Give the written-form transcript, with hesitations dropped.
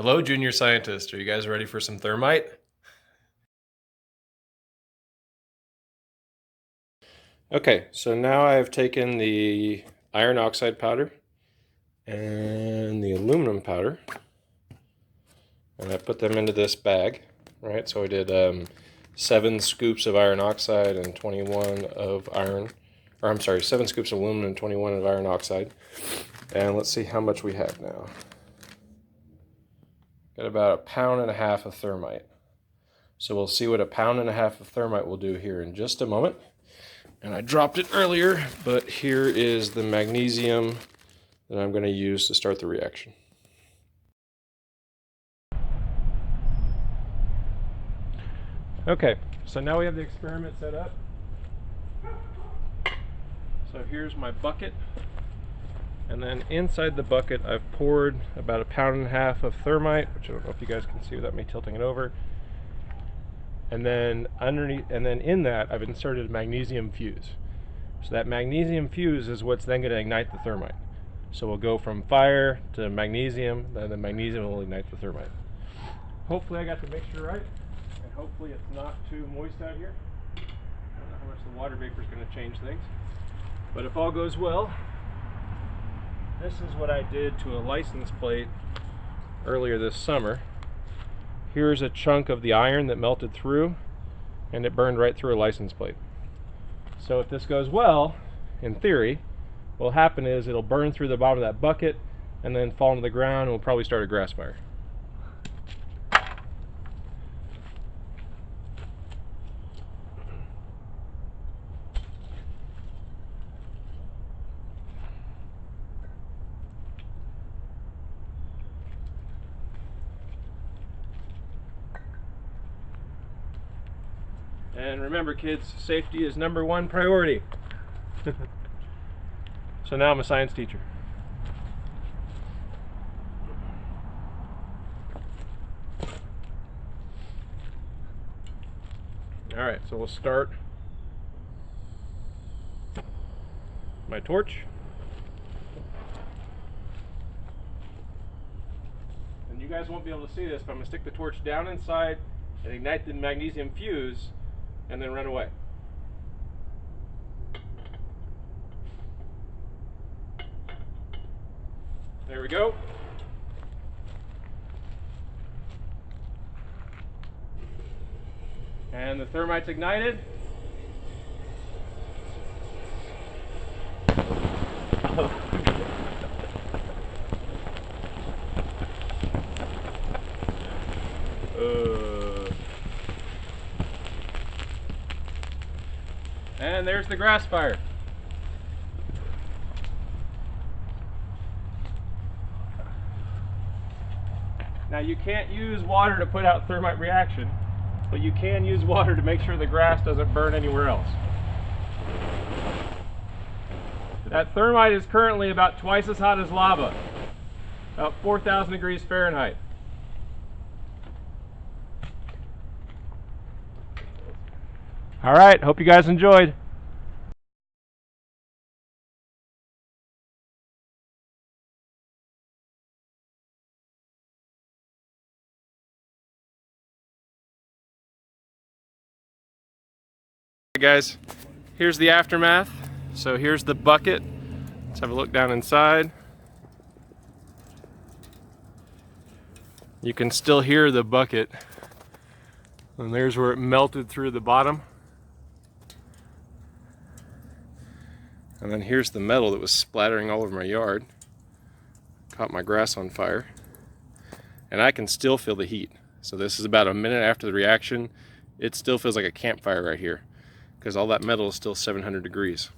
Hello, junior scientists. Are you guys ready for some thermite? Okay, so now I've taken the iron oxide powder and the aluminum powder, and I put them into this bag, right? So I did 7 scoops of iron oxide and 21 of iron, or I'm sorry, 7 scoops of aluminum and 21 of iron oxide. And let's see how much we have now. Got about 1.5 pounds of thermite. So we'll see what 1.5 pounds of thermite will do here in just a moment. And I dropped it earlier, but here is the magnesium that I'm going to use to start the reaction. Okay, so now we have the experiment set up. So here's my bucket. And then inside the bucket I've poured about 1.5 pounds of thermite, which I don't know if you guys can see without me tilting it over. And then underneath, and then in that I've inserted a magnesium fuse. So that magnesium fuse is what's then going to ignite the thermite. So we'll go from fire to magnesium, then the magnesium will ignite the thermite. Hopefully I got the mixture right, and hopefully it's not too moist out here. I don't know how much the water vapor is going to change things. But if all goes well, this is what I did to a license plate earlier this summer. Here's a chunk of the iron that melted through, and it burned right through a license plate. So if this goes well, in theory, what'll happen is it'll burn through the bottom of that bucket and then fall into the ground, and we'll probably start a grass fire. And remember, kids, safety is #1 priority. So now I'm a science teacher. All right, so we'll start my torch. And you guys won't be able to see this, but I'm gonna stick the torch down inside and ignite the magnesium fuse and then run away. There we go. And the thermite's ignited. And there's the grass fire. Now you can't use water to put out thermite reaction, but you can use water to make sure the grass doesn't burn anywhere else. That thermite is currently about twice as hot as lava, about 4,000 degrees Fahrenheit. All right, hope you guys enjoyed. Hey guys, here's the aftermath. So here's the bucket. Let's have a look down inside. You can still hear the bucket. And there's where it melted through the bottom. And then here's the metal that was splattering all over my yard. Caught my grass on fire. And I can still feel the heat. So this is about a minute after the reaction. It still feels like a campfire right here, because all that metal is still 700 degrees.